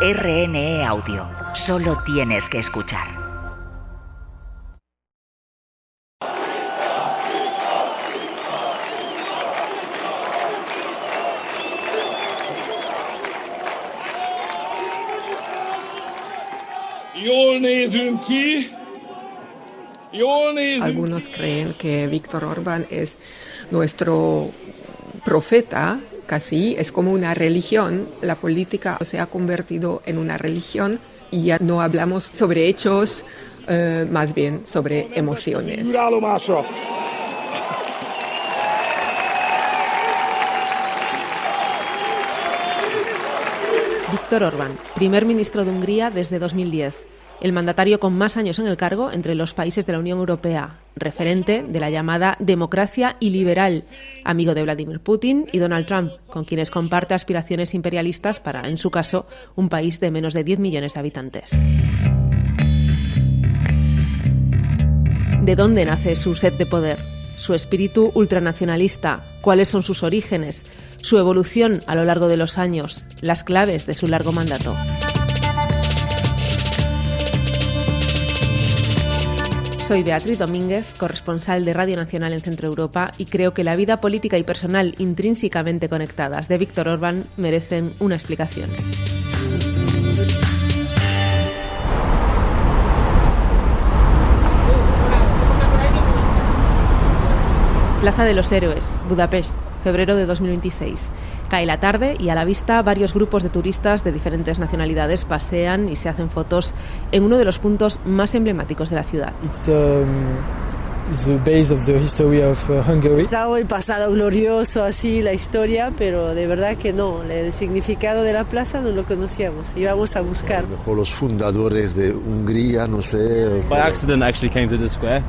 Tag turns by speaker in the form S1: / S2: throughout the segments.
S1: RNE Audio. Solo tienes que escuchar.
S2: Algunos creen que Viktor Orbán es nuestro profeta, casi es como una religión. La política se ha convertido en una religión y ya no hablamos sobre hechos, más bien sobre emociones.
S3: Viktor Orbán, primer ministro de Hungría desde 2010. El mandatario con más años en el cargo entre los países de la Unión Europea, referente de la llamada democracia iliberal, amigo de Vladimir Putin y Donald Trump, con quienes comparte aspiraciones imperialistas para, en su caso, un país de menos de 10 millones de habitantes. ¿De dónde nace su sed de poder? ¿Su espíritu ultranacionalista? ¿Cuáles son sus orígenes? ¿Su evolución a lo largo de los años? Las claves de su largo mandato. Soy Beatriz Domínguez, corresponsal de Radio Nacional en Centro Europa, y creo que la vida política y personal intrínsecamente conectadas de Viktor Orbán merecen una explicación. Plaza de los Héroes, Budapest, febrero de 2026. Cae la tarde y a la vista varios grupos de turistas de diferentes nacionalidades pasean y se hacen fotos en uno de los puntos más emblemáticos de la ciudad.
S4: The base of the history of Hungary.
S5: El pasado glorioso, así la historia, pero de verdad que no, el significado de la plaza no lo conocíamos, íbamos a buscar.
S6: A lo mejor los fundadores de Hungría, no sé.
S4: By accident, I actually came to the square,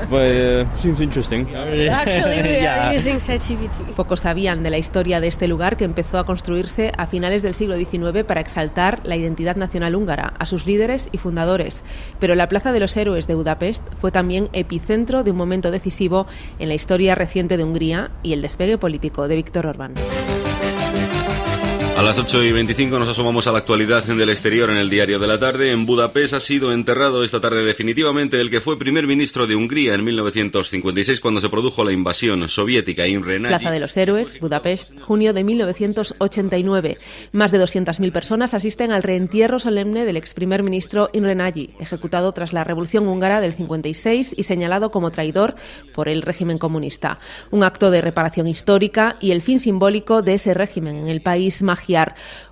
S4: but seems interesting.
S5: Actually, we are using ChatGPT.
S3: Pocos sabían de la historia de este lugar que empezó a construirse a finales del siglo XIX para exaltar la identidad nacional húngara, a sus líderes y fundadores. Pero la Plaza de los Héroes de Budapest fue también epicentro de un momento decisivo en la historia reciente de Hungría y el despegue político de Viktor Orbán.
S7: A las 8:25 nos asomamos a la actualidad del exterior en el Diario de la Tarde. En Budapest ha sido enterrado esta tarde definitivamente el que fue primer ministro de Hungría en 1956 cuando se produjo la invasión soviética. Imre Nagy.
S3: Plaza de los Héroes, Budapest, junio de 1989. Más de 200.000 personas asisten al reentierro solemne del ex primer ministro Imre Nagy, ejecutado tras la Revolución Húngara del 56 y señalado como traidor por el régimen comunista. Un acto de reparación histórica y el fin simbólico de ese régimen en el país magiar.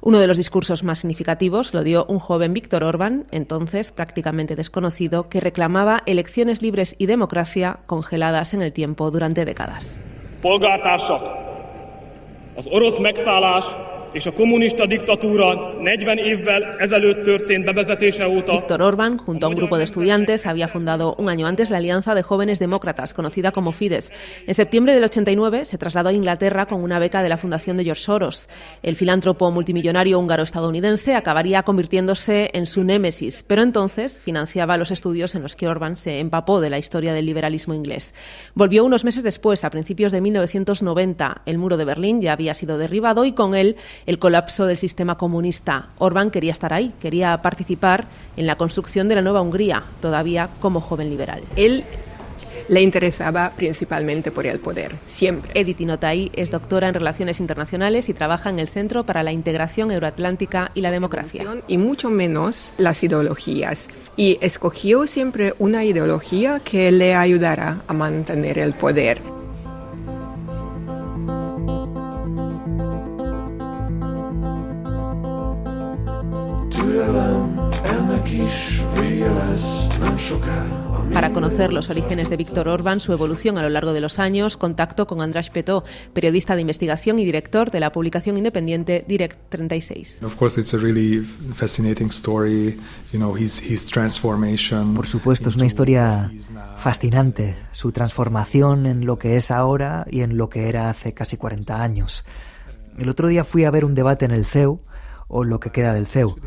S3: Uno de los discursos más significativos lo dio un joven Viktor Orbán, entonces prácticamente desconocido, que reclamaba elecciones libres y democracia congeladas en el tiempo durante décadas.
S8: Polgártársak, az orosz megszállás és a kommunista diktatúra 40 évvel ezelőtt történt bevezetése óta.
S3: Viktor Orbán, junto a un grupo de estudiantes, había fundado un año antes la Alianza de Jóvenes Demócratas, conocida como Fidesz. En septiembre del 89 se trasladó a Inglaterra con una beca de la Fundación de George Soros. El filántropo multimillonario húngaro-estadounidense acabaría convirtiéndose en su némesis, pero entonces financiaba los estudios en los que Orbán se empapó de la historia del liberalismo inglés. Volvió unos meses después, a principios de 1990. El muro de Berlín ya había sido derribado y con él el colapso del sistema comunista. Orbán quería estar ahí, quería participar en la construcción de la nueva Hungría, todavía como joven liberal.
S2: Él le interesaba principalmente por el poder, siempre.
S3: Edith Inotay es doctora en Relaciones Internacionales y trabaja en el Centro para la Integración Euroatlántica y la Democracia.
S2: Y mucho menos las ideologías. Y escogió siempre una ideología que le ayudara a mantener el poder.
S3: Para conocer los orígenes de Viktor Orbán, su evolución a lo largo de los años, contacto con András Petó, periodista de investigación y director de la publicación independiente Direct 36.
S9: Por supuesto, es una historia fascinante, su transformación en lo que es ahora y en lo que era hace casi 40 años. El otro día fui a ver un debate en el CEU, o lo que queda del CEU.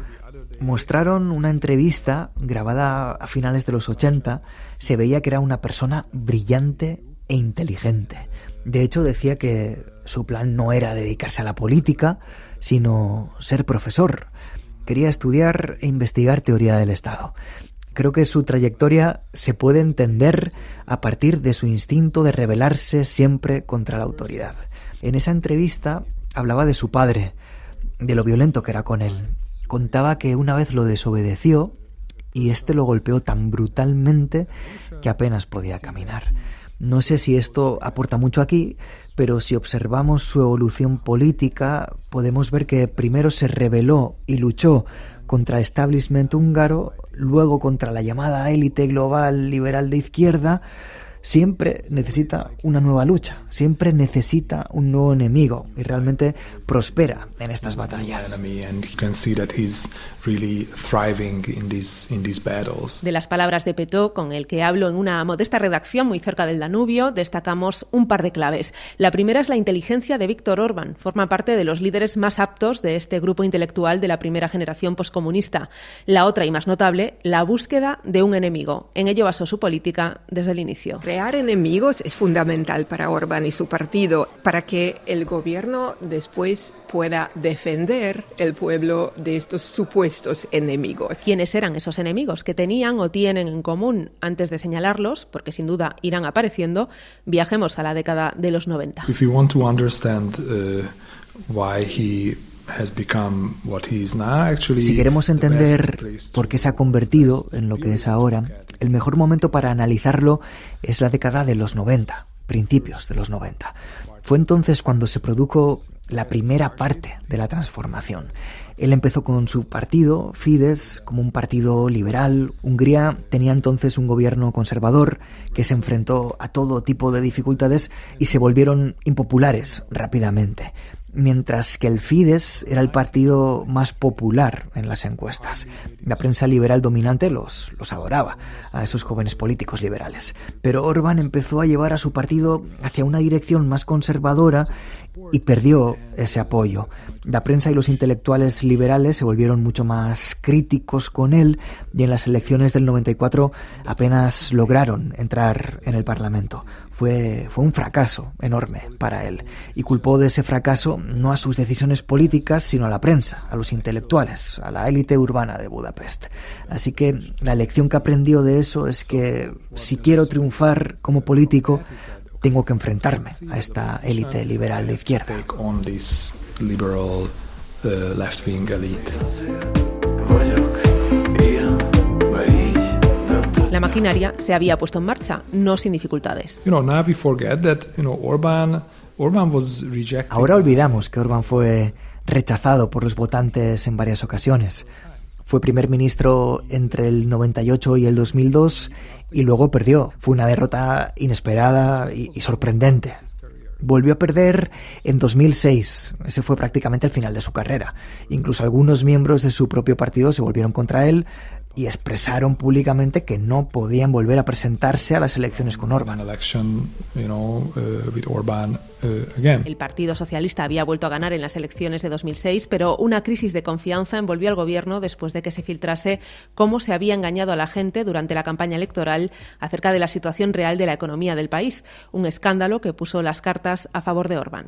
S9: Mostraron una entrevista grabada a finales de los 80. Se veía que era una persona brillante e inteligente. De hecho, decía que su plan no era dedicarse a la política, sino ser profesor. quería estudiar e investigar teoría del Estado. Creo que su trayectoria se puede entender a partir de su instinto de rebelarse siempre contra la autoridad. En esa entrevista hablaba de su padre, de lo violento que era con él. Contaba que una vez lo desobedeció y este lo golpeó tan brutalmente que apenas podía caminar. No sé si esto aporta mucho aquí, pero si observamos su evolución política, podemos ver que primero se rebeló y luchó contra el establishment húngaro, luego contra la llamada élite global liberal de izquierda. Siempre necesita una nueva lucha, siempre necesita un nuevo enemigo y realmente prospera en estas batallas.
S3: De las palabras de Petó, con el que hablo en una modesta redacción muy cerca del Danubio, destacamos un par de claves. La primera es la inteligencia de Viktor Orbán. Forma parte de los líderes más aptos de este grupo intelectual de la primera generación poscomunista. La otra y más notable, la búsqueda de un enemigo. En ello basó su política desde el inicio.
S2: Crear enemigos es fundamental para Orbán y su partido, para que el gobierno después pueda defender el pueblo de estos supuestos enemigos.
S3: ¿Quiénes eran esos enemigos que tenían o tienen en común? Antes de señalarlos, porque sin duda irán apareciendo, viajemos a la década de los 90.
S10: If you want to understand why he has become what he is now, actually,
S9: si queremos entender por qué se ha convertido en lo que es ahora, el mejor momento para analizarlo es la década de los 90, principios de los 90. Fue entonces cuando se produjo la primera parte de la transformación. Él empezó con su partido, Fidesz, como un partido liberal. Hungría tenía entonces un gobierno conservador que se enfrentó a todo tipo de dificultades y se volvieron impopulares rápidamente. Mientras que el Fidesz era el partido más popular en las encuestas. La prensa liberal dominante los adoraba, a esos jóvenes políticos liberales. Pero Orbán empezó a llevar a su partido hacia una dirección más conservadora y perdió ese apoyo. La prensa y los intelectuales liberales se volvieron mucho más críticos con él y en las elecciones del 94 apenas lograron entrar en el Parlamento. Fue un fracaso enorme para él y culpó de ese fracaso no a sus decisiones políticas, sino a la prensa, a los intelectuales, a la élite urbana de Budapest. Así que la lección que aprendió de eso es que si quiero triunfar como político, tengo que enfrentarme a esta élite liberal de izquierda.
S3: La maquinaria se había puesto en marcha, no sin dificultades.
S9: Ahora olvidamos que Orbán fue rechazado por los votantes en varias ocasiones. Fue primer ministro entre el 98 y el 2002 y luego perdió. Fue una derrota inesperada y sorprendente. Volvió a perder en 2006. Ese fue prácticamente el final de su carrera. Incluso algunos miembros de su propio partido se volvieron contra él y expresaron públicamente que no podían volver a presentarse a las elecciones con Orbán.
S3: El Partido Socialista había vuelto a ganar en las elecciones de 2006, pero una crisis de confianza envolvió al gobierno después de que se filtrase cómo se había engañado a la gente durante la campaña electoral acerca de la situación real de la economía del país. Un escándalo que puso las cartas a favor de Orbán.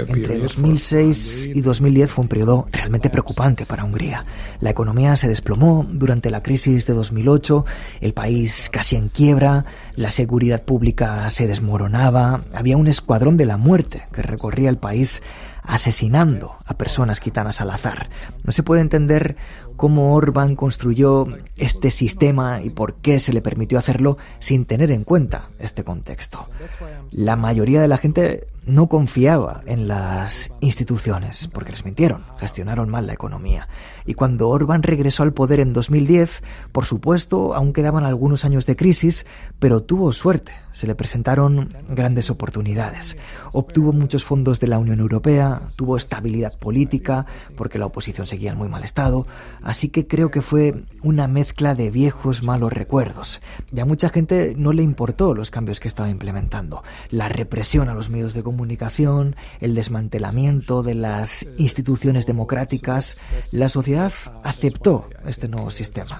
S9: Entre 2006 y 2010 fue un periodo realmente preocupante para Hungría. La economía se desplomó durante la crisis de 2008, el país casi en quiebra, la seguridad pública se desmoronaba, había un escuadrón de la muerte que recorría el país asesinando a personas gitanas al azar. No se puede entender cómo Orbán construyó este sistema y por qué se le permitió hacerlo sin tener en cuenta este contexto. La mayoría de la gente no confiaba en las instituciones porque les mintieron, gestionaron mal la economía. Y cuando Orbán regresó al poder en 2010, por supuesto, aún quedaban algunos años de crisis, pero tuvo suerte. Se le presentaron grandes oportunidades. Obtuvo muchos fondos de la Unión Europea, tuvo estabilidad política porque la oposición seguía en muy mal estado. Así que creo que fue una mezcla de viejos malos recuerdos. Y a mucha gente no le importó los cambios que estaba implementando. La represión a los medios de comunicación, el desmantelamiento de las instituciones democráticas. La sociedad aceptó este nuevo sistema.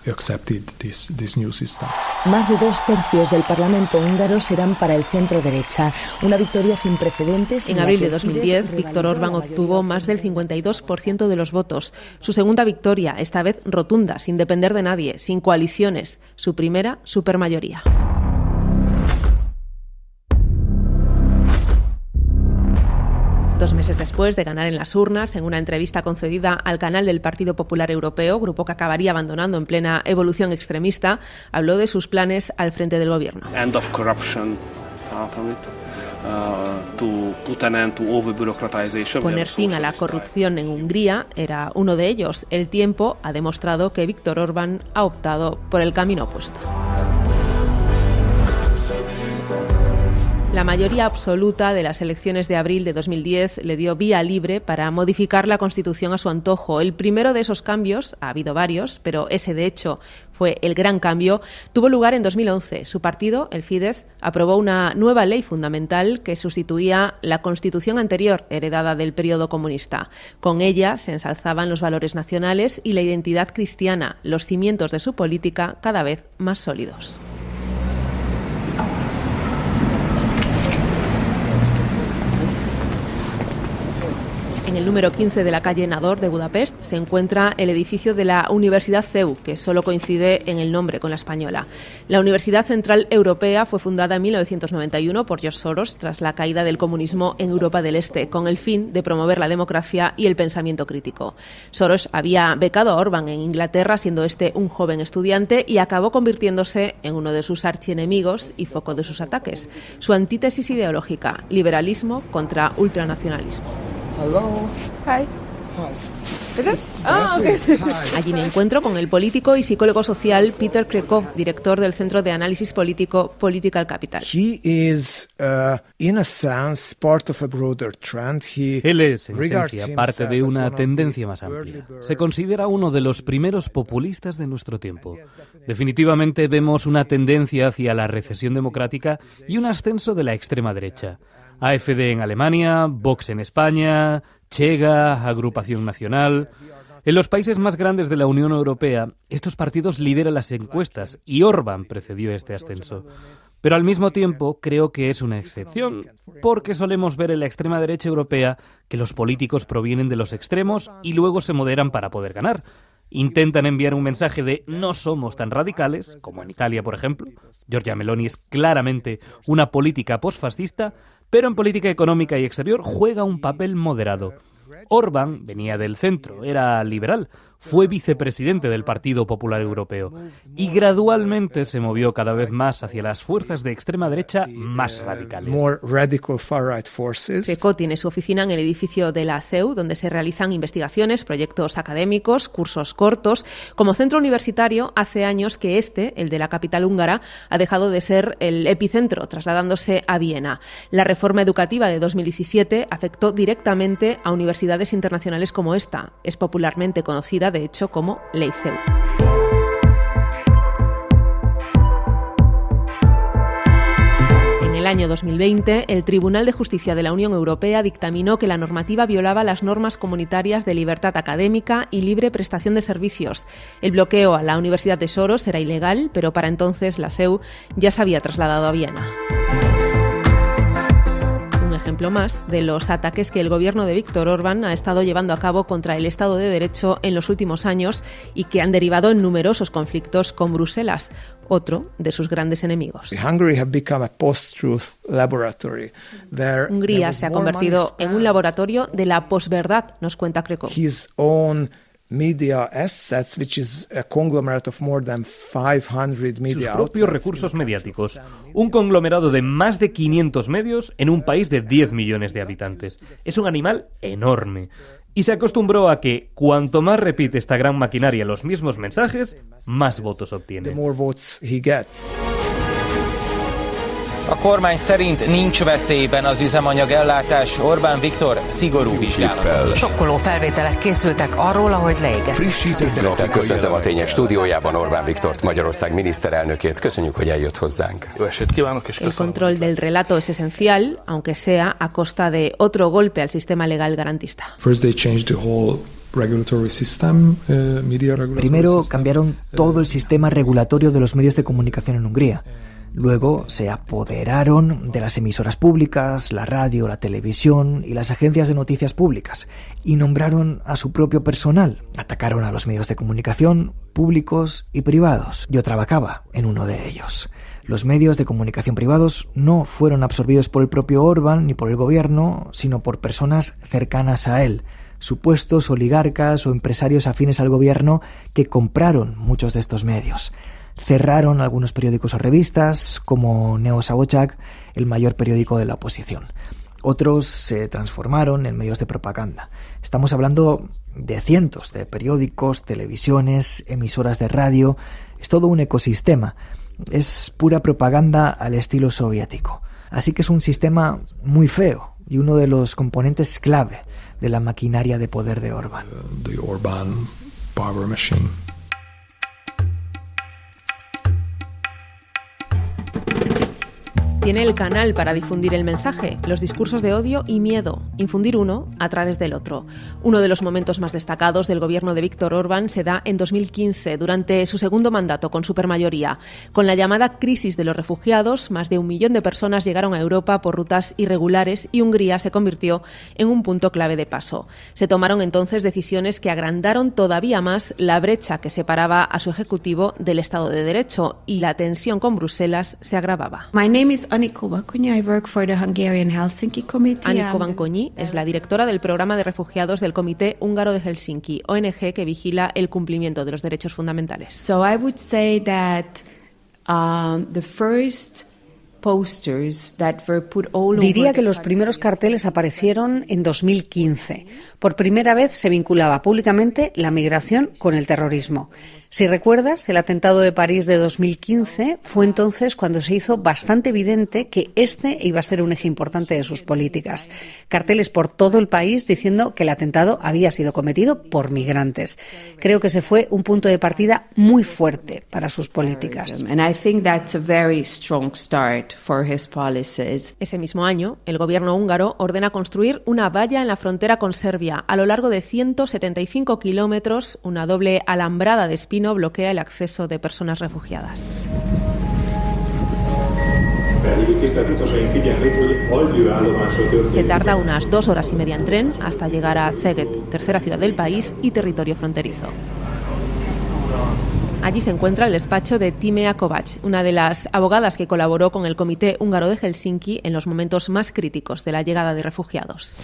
S10: accepted this new system.
S11: Más de 2/3 del Parlamento húngaro serán para el centro derecha, una victoria sin precedentes.
S3: En abril de 2010, Viktor Orbán obtuvo más del 52% de los votos. Su segunda victoria, esta vez rotunda, sin depender de nadie, sin coaliciones. Su primera supermayoría. Dos meses después de ganar en las urnas, en una entrevista concedida al canal del Partido Popular Europeo, grupo que acabaría abandonando en plena evolución extremista, habló de sus planes al frente del gobierno. Poner fin a la corrupción en Hungría era uno de ellos. El tiempo ha demostrado que Viktor Orbán ha optado por el camino opuesto. La mayoría absoluta de las elecciones de abril de 2010 le dio vía libre para modificar la Constitución a su antojo. El primero de esos cambios, ha habido varios, pero ese de hecho fue el gran cambio, tuvo lugar en 2011. Su partido, el Fidesz, aprobó una nueva ley fundamental que sustituía la Constitución anterior, heredada del periodo comunista. Con ella se ensalzaban los valores nacionales y la identidad cristiana, los cimientos de su política cada vez más sólidos. En el número 15 de la calle Nador de Budapest se encuentra el edificio de la Universidad CEU, que solo coincide en el nombre con la española. La Universidad Central Europea fue fundada en 1991 por George Soros tras la caída del comunismo en Europa del Este, con el fin de promover la democracia y el pensamiento crítico. Soros había becado a Orbán en Inglaterra, siendo este un joven estudiante, y acabó convirtiéndose en uno de sus archienemigos y foco de sus ataques. Su antítesis ideológica: liberalismo contra ultranacionalismo.
S12: Hello. Hi.
S3: Allí me encuentro con el político y psicólogo social Peter Krekó, director del Centro de Análisis Político Political Capital.
S12: He is, in a sense, part of a broader trend.
S13: Él es, en esencia, parte de una tendencia más amplia. Se considera uno de los primeros populistas de nuestro tiempo. Definitivamente vemos una tendencia hacia la recesión democrática y un ascenso de la extrema derecha. AfD en Alemania, Vox en España, Chega, Agrupación Nacional. En los países más grandes de la Unión Europea, estos partidos lideran las encuestas y Orbán precedió este ascenso. Pero al mismo tiempo creo que es una excepción, porque solemos ver en la extrema derecha europea que los políticos provienen de los extremos y luego se moderan para poder ganar. Intentan enviar un mensaje de no somos tan radicales, como en Italia, por ejemplo. Giorgia Meloni es claramente una política posfascista, pero en política económica y exterior juega un papel moderado. Orbán venía del centro, era liberal, fue vicepresidente del Partido Popular Europeo y gradualmente se movió cada vez más hacia las fuerzas de extrema derecha más radicales.
S3: Krekó tiene su oficina en el edificio de la CEU, donde se realizan investigaciones, proyectos académicos, cursos cortos. Como centro universitario, hace años que el de la capital húngara, ha dejado de ser el epicentro, trasladándose a Viena. La reforma educativa de 2017 afectó directamente a universidades internacionales como esta. Es popularmente conocida, de hecho, como Ley CEU. En el año 2020, el Tribunal de Justicia de la Unión Europea dictaminó que la normativa violaba las normas comunitarias de libertad académica y libre prestación de servicios. El bloqueo a la Universidad de Soros era ilegal, pero para entonces la CEU ya se había trasladado a Viena. Ejemplo más de los ataques que el gobierno de Viktor Orbán ha estado llevando a cabo contra el Estado de Derecho en los últimos años y que han derivado en numerosos conflictos con Bruselas, otro de sus grandes enemigos. Hungría se ha convertido en un laboratorio de la posverdad, nos cuenta Krekó.
S12: Media assets, which is a conglomerate of more than 500 media
S13: sus propios recursos mediáticos, un conglomerado de más de 500 medios en un país de 10 millones de habitantes. Es un animal enorme. Y se acostumbró a que cuanto más repite esta gran maquinaria los mismos mensajes, más votos obtiene.
S12: The more votes he gets.
S14: A kormány szerint nincs veszélyben az üzemanyagellátás. Orbán Viktor szigorú vizsgálat.
S1: Sokkoló felvételek készültek arról, ahogy leégett.
S15: Tisztelettel köszöntöm a Tények stúdiójában Orbán Viktort, Magyarország miniszterelnökét. Köszönjük, hogy eljött hozzánk.
S14: Jó estét kívánok, és
S3: El control del relato es esencial, aunque sea a costa de otro golpe al sistema legal garantista.
S10: First they changed the whole
S9: Primero cambiaron todo el sistema regulatorio de los medios de comunicación en Hungría. Luego se apoderaron de las emisoras públicas, la radio, la televisión y las agencias de noticias públicas y nombraron a su propio personal. Atacaron a los medios de comunicación públicos y privados. Yo trabajaba en uno de ellos. Los medios de comunicación privados no fueron absorbidos por el propio Orbán ni por el gobierno, sino por personas cercanas a él, supuestos oligarcas o empresarios afines al gobierno que compraron muchos de estos medios. Cerraron algunos periódicos o revistas, como Neo Szabadság, el mayor periódico de la oposición. Otros se transformaron en medios de propaganda. Estamos hablando de cientos de periódicos, televisiones, emisoras de radio. Es todo un ecosistema. Es pura propaganda al estilo soviético. Así que es un sistema muy feo y uno de los componentes clave de la maquinaria de poder de Orbán.
S10: The Orbán power machine.
S3: Tiene el canal para difundir el mensaje, los discursos de odio y miedo, infundir uno a través del otro. Uno de los momentos más destacados del gobierno de Viktor Orbán se da en 2015, durante su segundo mandato con supermayoría. Con la llamada crisis de los refugiados, más de 1 millón de personas llegaron a Europa por rutas irregulares y Hungría se convirtió en un punto clave de paso. Se tomaron entonces decisiones que agrandaron todavía más la brecha que separaba a su ejecutivo del Estado de Derecho y la tensión con Bruselas se agravaba.
S16: My name is Anikó Bakonyi. I work for the Hungarian Helsinki Committee.
S3: Anikó Bakonyi es la directora del programa de refugiados del Comité Húngaro de Helsinki, ONG que vigila el cumplimiento de los derechos fundamentales.
S16: So I would say that the first posters that were put all
S17: Diría que los primeros carteles aparecieron en 2015. Por primera vez se vinculaba públicamente la migración con el terrorismo. Si recuerdas, el atentado de París de 2015 fue entonces cuando se hizo bastante evidente que este iba a ser un eje importante de sus políticas. Carteles por todo el país diciendo que el atentado había sido cometido por migrantes. Creo que ese fue un punto de partida muy fuerte para sus políticas.
S16: And I think that's a very strong start for his policies.
S3: Ese mismo año, el gobierno húngaro ordena construir una valla en la frontera con Serbia. A lo largo de 175 kilómetros, una doble alambrada de espino bloquea el acceso de personas refugiadas. Se tarda unas 2 horas y media en tren hasta llegar a Szeged, tercera ciudad del país y territorio fronterizo. Allí se encuentra el despacho de Timea Kovács, una de las abogadas que colaboró con el Comité Húngaro de Helsinki en los momentos más críticos de la llegada de refugiados.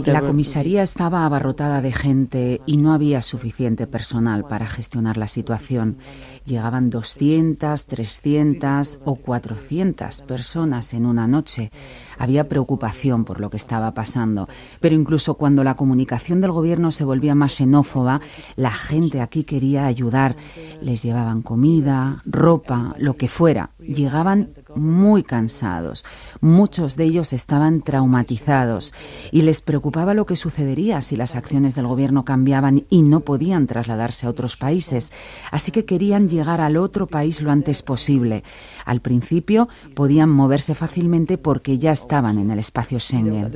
S18: La comisaría estaba abarrotada de gente y no había suficiente personal para gestionar la situación. Llegaban 200, 300 o 400 personas en una noche. Había preocupación por lo que estaba pasando, pero incluso cuando la comunicación del gobierno se volvía más xenófoba, la gente aquí quería ayudar. Les llevaban comida, ropa, lo que fuera. Llegaban muy cansados. Muchos de ellos estaban traumatizados y les preocupaba lo que sucedería si las acciones del gobierno cambiaban y no podían trasladarse a otros países. Así que querían llegar al otro país lo antes posible. Al principio podían moverse fácilmente porque ya estaban en el espacio Schengen.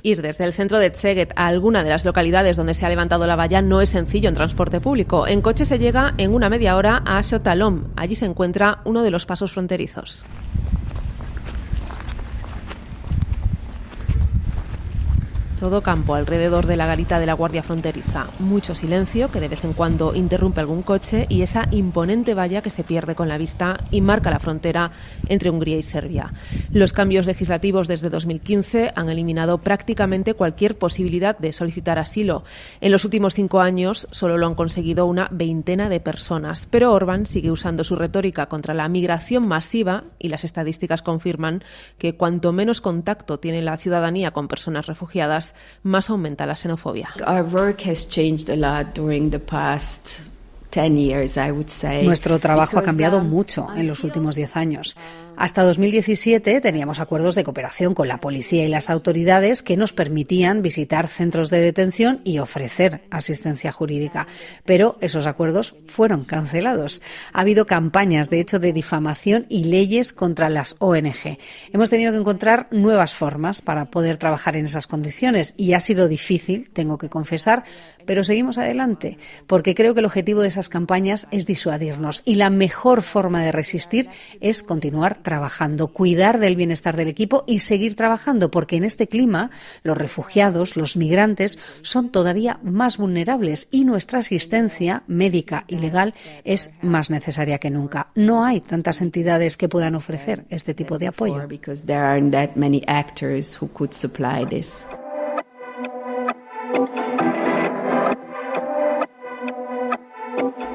S3: Ir desde el centro de Szeged a alguna de las localidades donde se ha levantado la valla no es sencillo en transporte público. En coche se llega en una media hora a Sotalom. Allí se encuentra uno de los pasos fronterizos. Todo campo alrededor de la garita de la Guardia Fronteriza. Mucho silencio que de vez en cuando interrumpe algún coche y esa imponente valla que se pierde con la vista y marca la frontera entre Hungría y Serbia. Los cambios legislativos desde 2015 han eliminado prácticamente cualquier posibilidad de solicitar asilo. En los últimos 5 años solo lo han conseguido una veintena de personas, pero Orbán sigue usando su retórica contra la migración masiva y las estadísticas confirman que cuanto menos contacto tiene la ciudadanía con personas refugiadas, más aumenta la xenofobia.
S16: Our work has changed a lot during the past 10 years, I would say.
S17: Nuestro trabajo ha cambiado mucho en los últimos 10 años. Hasta 2017 teníamos acuerdos de cooperación con la policía y las autoridades que nos permitían visitar centros de detención y ofrecer asistencia jurídica. Pero esos acuerdos fueron cancelados. Ha habido campañas, de hecho, de difamación y leyes contra las ONG. Hemos tenido que encontrar nuevas formas para poder trabajar en esas condiciones y ha sido difícil, tengo que confesar, pero seguimos adelante porque creo que el objetivo de esas campañas es disuadirnos y la mejor forma de resistir es continuar trabajando, cuidar del bienestar del equipo y seguir trabajando, porque en este clima los refugiados, los migrantes son todavía más vulnerables y nuestra asistencia médica y legal es más necesaria que nunca. No hay tantas entidades que puedan ofrecer este tipo de apoyo.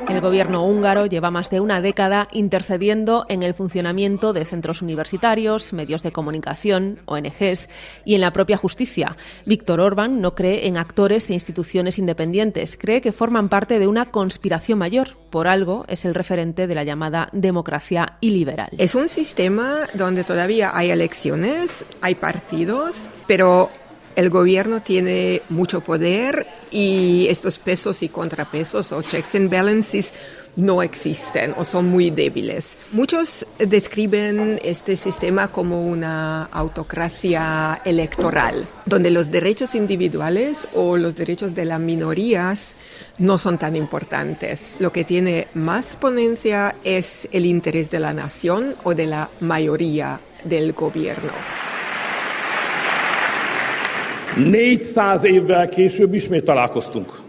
S3: El gobierno húngaro lleva más de una década intercediendo en el funcionamiento de centros universitarios, medios de comunicación, ONGs y en la propia justicia. Víctor Orbán no cree en actores e instituciones independientes, cree que forman parte de una conspiración mayor. Por algo es el referente de la llamada democracia iliberal.
S2: Es un sistema donde todavía hay elecciones, hay partidos, pero el gobierno tiene mucho poder y estos pesos y contrapesos o checks and balances no existen o son muy débiles. Muchos describen este sistema como una autocracia electoral, donde los derechos individuales o los derechos de las minorías no son tan importantes. Lo que tiene más ponencia es el interés de la nación o de la mayoría del gobierno.
S8: 400 évvel később ismét találkoztunk.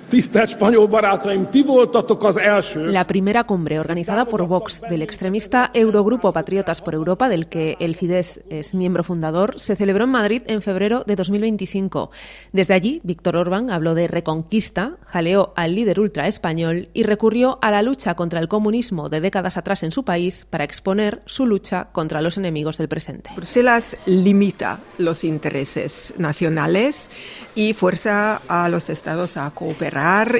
S8: Tisztelt spanyol barátaim, ti voltatok az első.
S3: La primera cumbre organizada por Vox del extremista Eurogrupo Patriotas por Europa, del que el Fidesz es miembro fundador, se celebró en Madrid en febrero de 2025. Desde allí, Víctor Orbán habló de reconquista, jaleó al líder ultraespañol y recurrió a la lucha contra el comunismo de décadas atrás en su país para exponer su lucha contra los enemigos del presente.
S2: Bruselas limita los intereses nacionales y fuerza a los estados a cooperar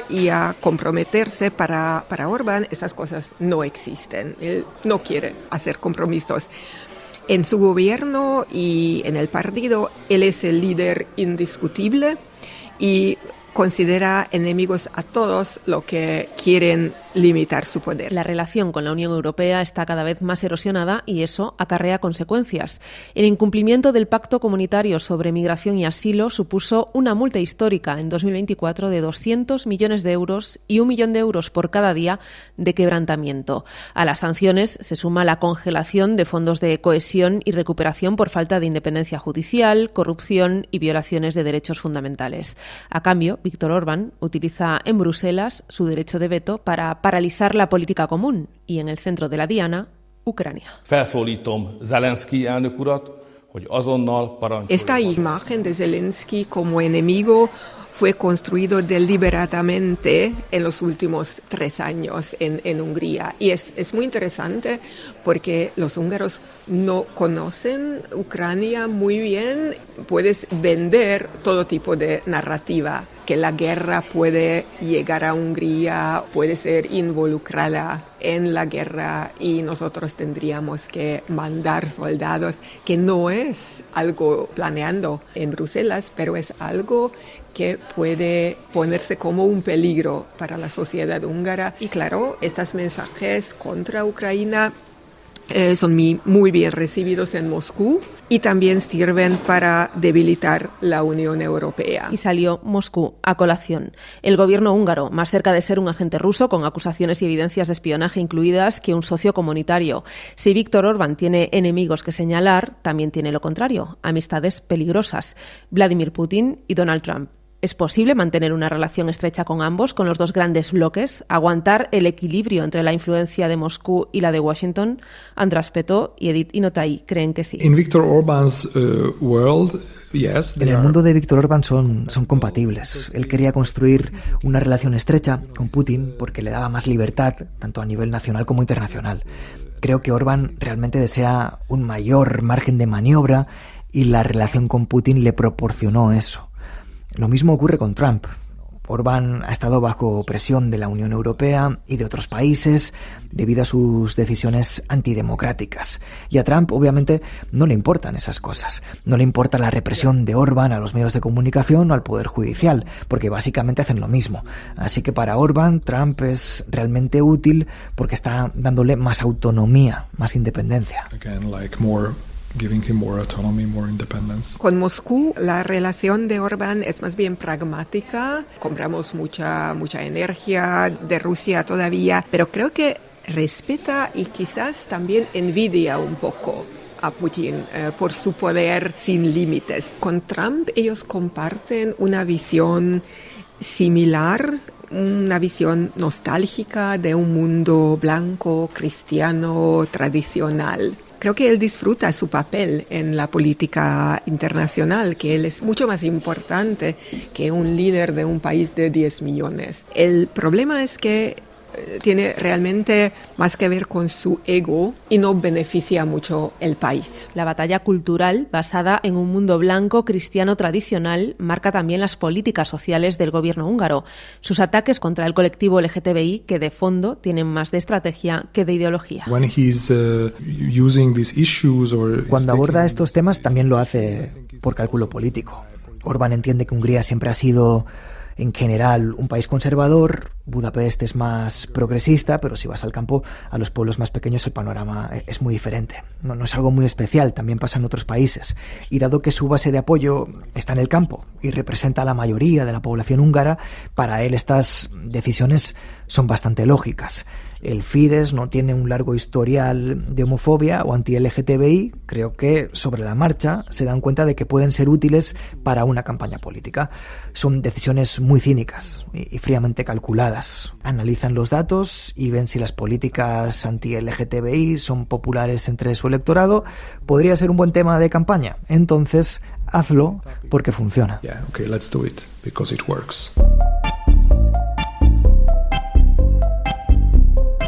S2: y a comprometerse. Para Orbán esas cosas no existen. Él no quiere hacer compromisos. En su gobierno y en el partido, él es el líder indiscutible y considera enemigos a todos los que quieren limitar su poder.
S3: La relación con la Unión Europea está cada vez más erosionada y eso acarrea consecuencias. El incumplimiento del Pacto Comunitario sobre Migración y Asilo supuso una multa histórica en 2024 de 200 millones de euros y 1 millón de euros por cada día de quebrantamiento. A las sanciones se suma la congelación de fondos de cohesión y recuperación por falta de independencia judicial, corrupción y violaciones de derechos fundamentales. A cambio, Víctor Orbán utiliza en Bruselas su derecho de veto para paralizar la política común y en el centro de la diana, Ucrania.
S8: Felszólítom Zelenszky elnök urat, hogy azonnal parancsoljon.
S2: Esta imagen de Zelensky como enemigo fue construido deliberadamente en los últimos 3 años en Hungría. Y es muy interesante porque los húngaros no conocen Ucrania muy bien. Puedes vender todo tipo de narrativa, que la guerra puede llegar a Hungría, puede ser involucrada en la guerra y nosotros tendríamos que mandar soldados, que no es algo planeado en Bruselas, pero es algo que puede ponerse como un peligro para la sociedad húngara. Y claro, estos mensajes contra Ucrania son muy bien recibidos en Moscú y también sirven para debilitar la Unión Europea.
S3: Y salió Moscú a colación. El gobierno húngaro, más cerca de ser un agente ruso con acusaciones y evidencias de espionaje incluidas que un socio comunitario. Si Víctor Orbán tiene enemigos que señalar, también tiene lo contrario, amistades peligrosas. Vladimir Putin y Donald Trump. ¿Es posible mantener una relación estrecha con ambos, con los dos grandes bloques? ¿Aguantar el equilibrio entre la influencia de Moscú y la de Washington? András Petó y Edith Inotai creen que sí.
S10: In Viktor Orbán's world, yes,
S9: en el mundo de Víctor Orbán son compatibles. Él quería construir una relación estrecha con Putin porque le daba más libertad, tanto a nivel nacional como internacional. Creo que Orbán realmente desea un mayor margen de maniobra y la relación con Putin le proporcionó eso. Lo mismo ocurre con Trump. Orbán ha estado bajo presión de la Unión Europea y de otros países debido a sus decisiones antidemocráticas. Y a Trump, obviamente, no le importan esas cosas. No le importa la represión de Orbán a los medios de comunicación o al Poder Judicial, porque básicamente hacen lo mismo. Así que para Orbán, Trump es realmente útil porque está dándole más autonomía, más independencia.
S10: Giving him more autonomy, more independence.
S2: Con Moscú la relación de Orbán es más bien pragmática. Compramos mucha energía de Rusia todavía, pero creo que respeta y quizás también envidia un poco a Putin por su poder sin límites. Con Trump ellos comparten una visión similar, una visión nostálgica de un mundo blanco, cristiano, tradicional. Creo que él disfruta su papel en la política internacional, que él es mucho más importante que un líder de un país de 10 millones. El problema es que tiene realmente más que ver con su ego y no beneficia mucho el país.
S3: La batalla cultural, basada en un mundo blanco cristiano tradicional, marca también las políticas sociales del gobierno húngaro. Sus ataques contra el colectivo LGTBI, que de fondo tienen más de estrategia que de ideología.
S9: Cuando aborda estos temas también lo hace por cálculo político. Orbán entiende que Hungría siempre ha sido en general un país conservador. Budapest es más progresista, pero si vas al campo, a los pueblos más pequeños el panorama es muy diferente. No es algo muy especial, también pasa en otros países. Y dado que su base de apoyo está en el campo y representa a la mayoría de la población húngara, para él estas decisiones son bastante lógicas. El Fidesz no tiene un largo historial de homofobia o anti-LGTBI. Creo que sobre la marcha se dan cuenta de que pueden ser útiles para una campaña política. Son decisiones muy cínicas y fríamente calculadas. Analizan los datos y ven si las políticas anti-LGTBI son populares entre su electorado. Podría ser un buen tema de campaña. Entonces, hazlo porque funciona.
S10: Yeah, okay, let's do it because it works.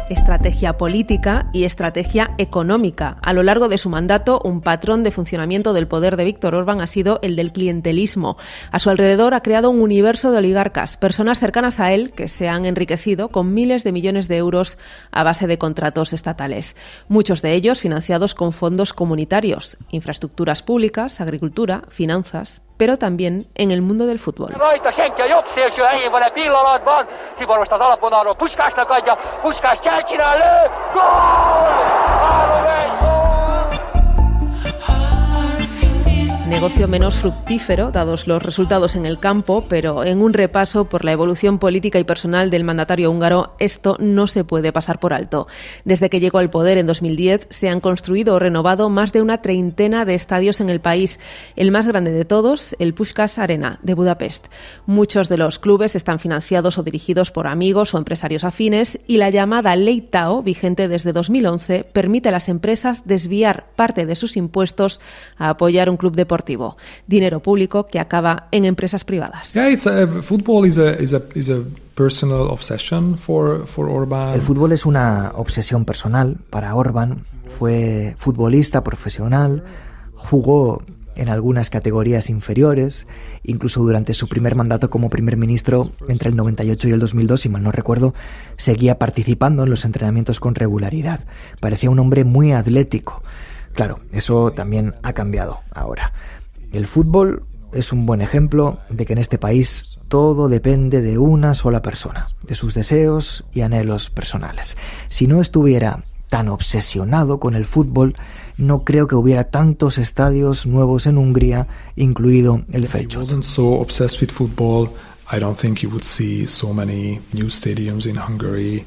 S3: Estrategia política y estrategia económica. A lo largo de su mandato, un patrón de funcionamiento del poder de Viktor Orbán ha sido el del clientelismo. A su alrededor ha creado un universo de oligarcas, personas cercanas a él que se han enriquecido con miles de millones de euros a base de contratos estatales. Muchos de ellos financiados con fondos comunitarios, infraestructuras públicas, agricultura, finanzas, pero también en el mundo del fútbol. Negocio menos fructífero, dados los resultados en el campo, pero en un repaso por la evolución política y personal del mandatario húngaro, esto no se puede pasar por alto. Desde que llegó al poder en 2010, se han construido o renovado más de una treintena de estadios en el país. El más grande de todos, el Puskás Arena, de Budapest. Muchos de los clubes están financiados o dirigidos por amigos o empresarios afines, y la llamada Ley Tao, vigente desde 2011, permite a las empresas desviar parte de sus impuestos a apoyar un club deportivo. Dinero público que acaba en empresas privadas.
S10: Football is a personal obsession for Orbán.
S9: El fútbol es una obsesión personal para Orbán. Fue futbolista profesional, jugó en algunas categorías inferiores, incluso durante su primer mandato como primer ministro entre el 98 y el 2002, si mal no recuerdo, seguía participando en los entrenamientos con regularidad. Parecía un hombre muy atlético. Claro, eso también ha cambiado ahora. El fútbol es un buen ejemplo de que en este país todo depende de una sola persona, de sus deseos y anhelos personales. Si no estuviera tan obsesionado con el fútbol, no creo que hubiera tantos estadios nuevos en Hungría, incluido el de Felsud.
S10: I don't think you would see so many new stadiums in Hungary,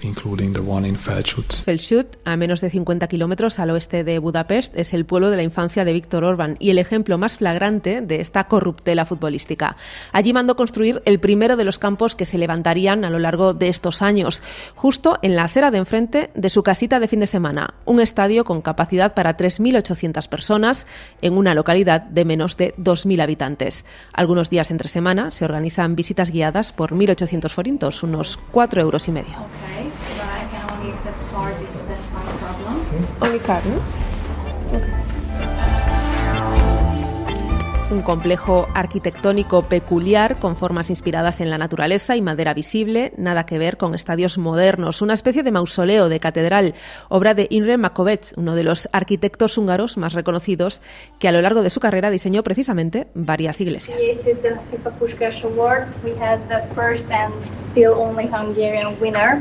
S10: including the one in Felsud.
S3: Felsud, a menos de 50 kilómetros al oeste de Budapest, es el pueblo de la infancia de Viktor Orbán y el ejemplo más flagrante de esta corruptela futbolística. Allí mandó construir el primero de los campos que se levantarían a lo largo de estos años, justo en la acera de enfrente de su casita de fin de semana, un estadio con capacidad para 3.800 personas en una localidad de menos de 2.000 habitantes. Algunos días entre semana se organizan visitas guiadas por 1.800 forintos, unos 4,5 euros. un complejo arquitectónico peculiar con formas inspiradas en la naturaleza y madera visible, nada que ver con estadios modernos, una especie de mausoleo de catedral, obra de Imre Makovec, uno de los arquitectos húngaros más reconocidos que a lo largo de su carrera diseñó precisamente varias iglesias.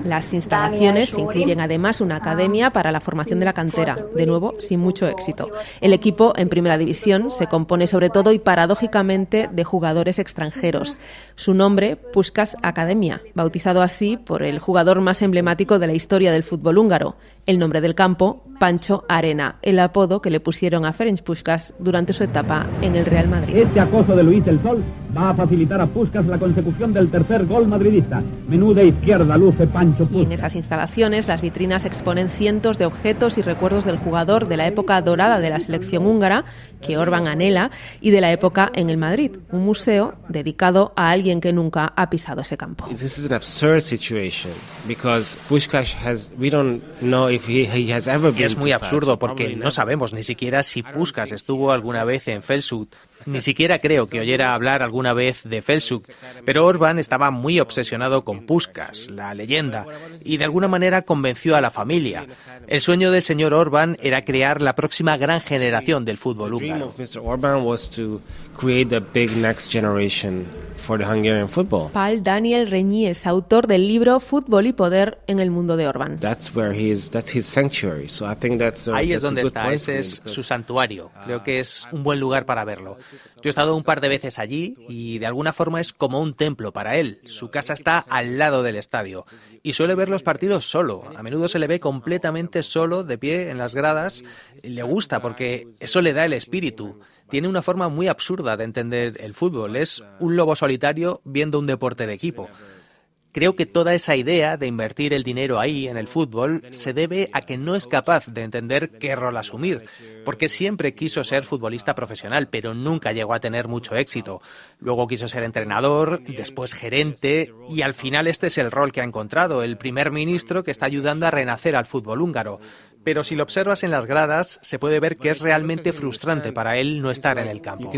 S3: Las instalaciones incluyen además una academia para la formación de la cantera, de nuevo sin mucho éxito. El equipo en primera división se compone sobre todo y paradójicamente de jugadores extranjeros. Su nombre, Puskás Academia, bautizado así por el jugador más emblemático de la historia del fútbol húngaro. El nombre del campo, Pancho Arena, el apodo que le pusieron a Ferenc Puskás durante su etapa en el Real Madrid.
S19: Este acoso de Luis del Sol va a facilitar a Puskás la consecución del tercer gol madridista. Menú de izquierda luce Pancho Puskás.
S3: Y en esas instalaciones las vitrinas exponen cientos de objetos y recuerdos del jugador de la época dorada de la selección húngara, que Orbán anhela, y de la época en el Madrid, un museo dedicado a alguien que nunca ha pisado ese campo.
S20: This is an absurd situation because Puskás we don't know if he has ever been.
S21: Es muy absurdo porque no sabemos ni siquiera si Puskás estuvo alguna vez en Felsud. Ni siquiera creo que oyera hablar alguna vez de Felsud, pero Orbán estaba muy obsesionado con Puskás, la leyenda, y de alguna manera convenció a la familia. El sueño del señor Orbán era crear la próxima gran generación del fútbol húngaro.
S3: Pál Daniel Reñies, autor del libro Fútbol y Poder en el mundo de Orbán.
S21: Ahí es donde está, ese es su santuario. Creo que es un buen lugar para verlo. Yo he estado un par de veces allí y de alguna forma es como un templo para él. Su casa está al lado del estadio y suele ver los partidos solo. A menudo se le ve completamente solo, de pie en las gradas. Le gusta porque eso le da el espíritu. Tiene una forma muy absurda de entender el fútbol. Es un lobo solitario viendo un deporte de equipo. Creo que toda esa idea de invertir el dinero ahí, en el fútbol, se debe a que no es capaz de entender qué rol asumir, porque siempre quiso ser futbolista profesional, pero nunca llegó a tener mucho éxito. Luego quiso ser entrenador, después gerente, y al final este es el rol que ha encontrado, el primer ministro que está ayudando a renacer al fútbol húngaro. Pero si lo observas en las gradas, se puede ver que es realmente frustrante para él no estar en el campo.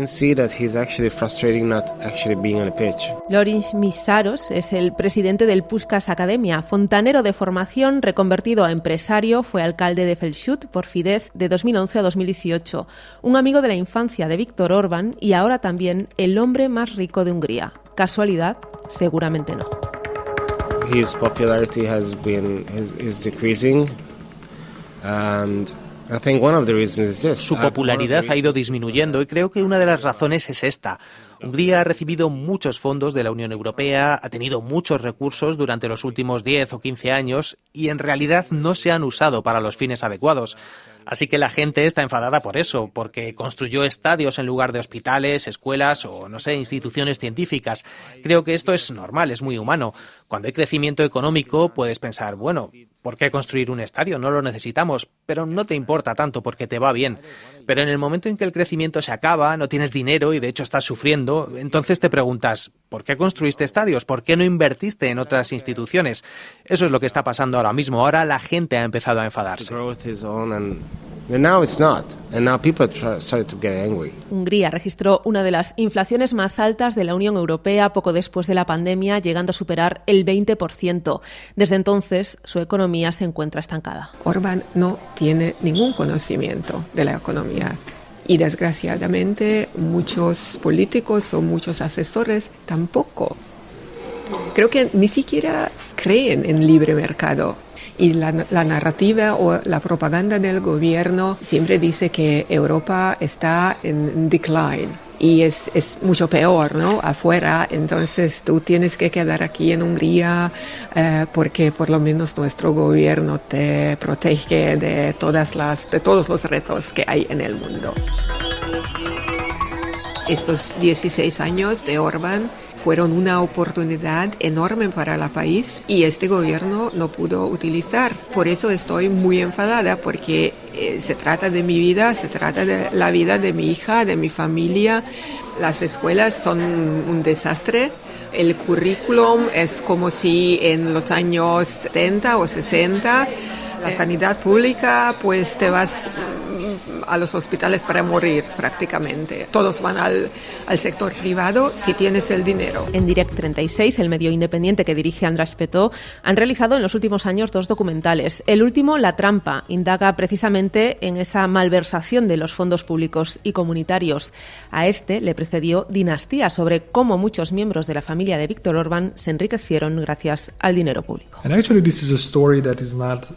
S3: Lawrence Misaros es el presidente del Puskás Academia, fontanero de formación reconvertido a empresario, fue alcalde de Felsud por Fidesz de 2011 a 2018, un amigo de la infancia de Viktor Orbán y ahora también el hombre más rico de Hungría. ¿Casualidad? Seguramente no.
S20: His popularity is decreasing. And I think one of the reasons is this.
S21: Su popularidad ha ido disminuyendo y creo que una de las razones es esta. Hungría ha recibido muchos fondos de la Unión Europea, ha tenido muchos recursos durante los últimos 10 o 15 años y en realidad no se han usado para los fines adecuados. Así que la gente está enfadada por eso, porque construyó estadios en lugar de hospitales, escuelas o, no sé, instituciones científicas. Creo que esto es normal, es muy humano. Cuando hay crecimiento económico puedes pensar, bueno, ¿por qué construir un estadio? No lo necesitamos, pero no te importa tanto porque te va bien. Pero en el momento en que el crecimiento se acaba, no tienes dinero y de hecho estás sufriendo, entonces te preguntas, ¿por qué construiste estadios? ¿Por qué no invertiste en otras instituciones? Eso es lo que está pasando ahora mismo. Ahora la gente ha empezado a enfadarse.
S3: Hungría registró una de las inflaciones más altas de la Unión Europea poco después de la pandemia, llegando a superar el 20%. Desde entonces, su economía se encuentra estancada.
S2: Orbán no tiene ningún conocimiento de la economía. Y desgraciadamente muchos políticos o muchos asesores tampoco. Creo que ni siquiera creen en libre mercado. Y la narrativa o la propaganda del gobierno siempre dice que Europa está en decline. Y es mucho peor, ¿no? Afuera, entonces tú tienes que quedar aquí en Hungría porque por lo menos nuestro gobierno te protege de todos los retos que hay en el mundo. Estos 16 años de Orbán fueron una oportunidad enorme para el país y este gobierno no pudo utilizar. Por eso estoy muy enfadada porque se trata de mi vida, se trata de la vida de mi hija, de mi familia. Las escuelas son un desastre. El currículum es como si en los años 70 o 60 La sanidad pública, pues te vas a los hospitales para morir prácticamente. Todos van al sector privado si tienes el dinero.
S3: En Direct 36, el medio independiente que dirige András Petó, han realizado en los últimos años 2 documentales. El último, La trampa, indaga precisamente en esa malversación de los fondos públicos y comunitarios. A este le precedió Dinastía, sobre cómo muchos miembros de la familia de Viktor Orbán se enriquecieron gracias al dinero público.
S10: And actually this is a story that is not,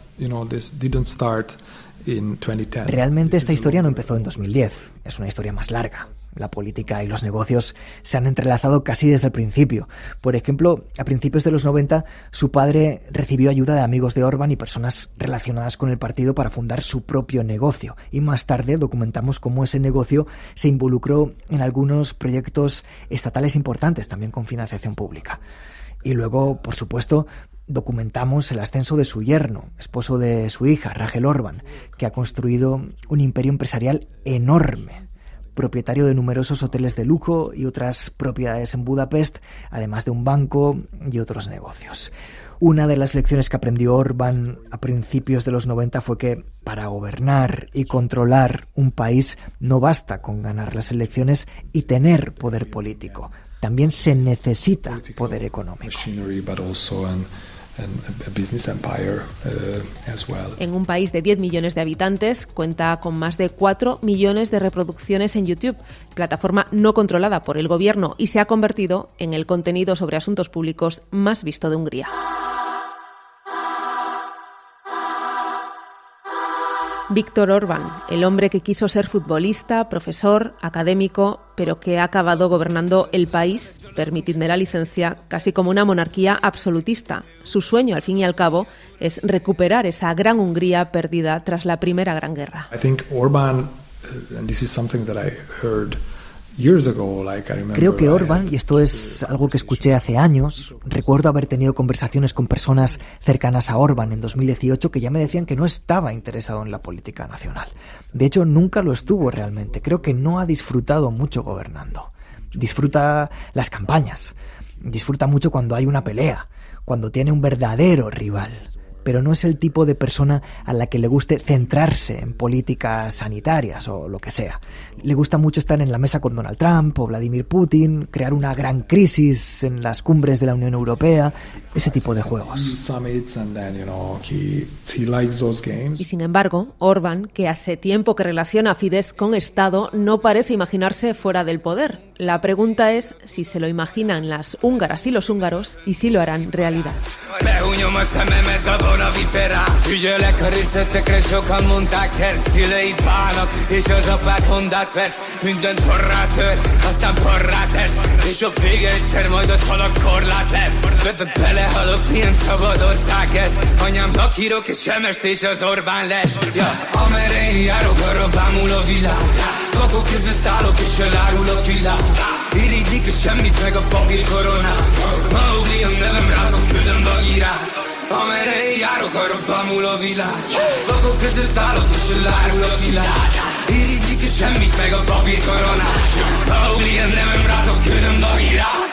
S10: this didn't start in 2010.
S9: Realmente esta historia no empezó en 2010, es una historia más larga. La política y los negocios se han entrelazado casi desde el principio. Por ejemplo, a principios de los 90, su padre recibió ayuda de amigos de Orbán y personas relacionadas con el partido para fundar su propio negocio. Y más tarde documentamos cómo ese negocio se involucró en algunos proyectos estatales importantes, también con financiación pública. Y luego, por supuesto, documentamos el ascenso de su yerno, esposo de su hija, Rachel Orbán, que ha construido un imperio empresarial enorme, propietario de numerosos hoteles de lujo y otras propiedades en Budapest, además de un banco y otros negocios. Una de las lecciones que aprendió Orbán a principios de los 90 fue que para gobernar y controlar un país no basta con ganar las elecciones y tener poder político. También se necesita poder económico.
S3: En un país de 10 millones de habitantes, cuenta con más de 4 millones de reproducciones en YouTube, plataforma no controlada por el gobierno, y se ha convertido en el contenido sobre asuntos públicos más visto de Hungría. Viktor Orbán, el hombre que quiso ser futbolista, profesor, académico, pero que ha acabado gobernando el país, permitidme la licencia, casi como una monarquía absolutista. Su sueño, al fin y al cabo, es recuperar esa gran Hungría perdida tras la Primera Gran Guerra.
S10: I think Orbán, and this is something that I heard
S9: Creo que Orbán, y esto es algo que escuché hace años, recuerdo haber tenido conversaciones con personas cercanas a Orbán en 2018 que ya me decían que no estaba interesado en la política nacional. De hecho, nunca lo estuvo realmente. Creo que no ha disfrutado mucho gobernando. Disfruta las campañas, disfruta mucho cuando hay una pelea, cuando tiene un verdadero rival. Pero no es el tipo de persona a la que le guste centrarse en políticas sanitarias o lo que sea. Le gusta mucho estar en la mesa con Donald Trump o Vladimir Putin, crear una gran crisis en las cumbres de la Unión Europea, ese tipo de juegos.
S3: Y sin embargo, Orbán, que hace tiempo que relaciona a Fidesz con Estado, no parece imaginarse fuera del poder. La pregunta es si se lo imaginan las húngaras y los húngaros y si lo harán realidad.
S6: A vipera, ügyelek a részletekre, sokan mondták, szüleid válnak, és az apád hondát vesz, mindent porrá tör, aztán porrá tesz, és a vége egyszer majd az halak korlát lesz. Kötött belehalok, milyen szabad ország ez, anyámnak írok, és semest, és az Orbán lesz. Ja, amerre én járok, arra bámul a világ, vakok között állok, és elárul a világ. Irigylik, és semmit meg a papír koronát, Maugli a nevem, rátok küldöm Bagirát. Amerre én járok, arra bámul a világ. Vakok között állok, és elárul a világ. Irigylik, és semmit meg a papír koronát. Maugli a nevem, rátok küldöm Bagirát.